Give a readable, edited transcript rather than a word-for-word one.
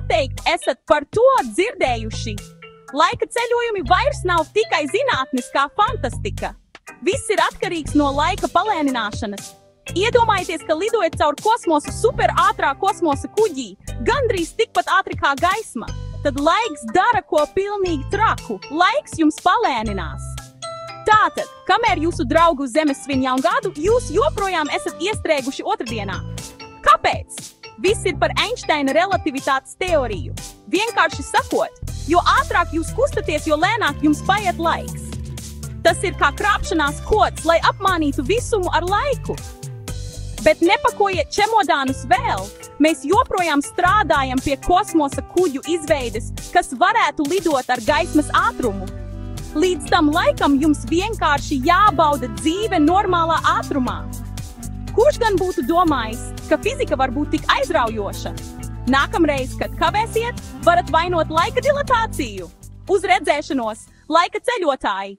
noteikti esat par to dzirdējuši. Laika ceļojumi vairs nav tikai zinātniskā fantastika. Viss ir atkarīgs no laika palēnināšanas. Iedomājieties, ka lidojat caur kosmosu superātrā kosmosa kuģī, gandrīz tikpat ātri kā gaisma. Tad laiks dara ko pilnīgi traku. Laiks jums palēninās. Tātad, kamēr jūsu draugu uz Zemes svin jaungadu, jūs joprojām esat iestrēguši otrdienā. Kāpēc? Viss ir par Einsteina relativitātes teoriju. Vienkārši sakot, jo ātrāk jūs kustaties, jo lēnāk jums paiet laiks. Tas ir kā krāpšanās kods, lai apmānītu visumu ar laiku. Bet nepakojiet čemodānus vēl. Mēs joprojām strādājam pie kosmosa kuģu izveides, kas varētu lidot ar gaismas ātrumu. Līdz tam laikam jums vienkārši jābauda dzīve normālā ātrumā. Kurš gan būtu domājis, ka fizika var būt tik aizraujoša? Nākamreiz, kad kavēsiet, varat vainot laika dilatāciju. Uz redzēšanos, laika ceļotāji!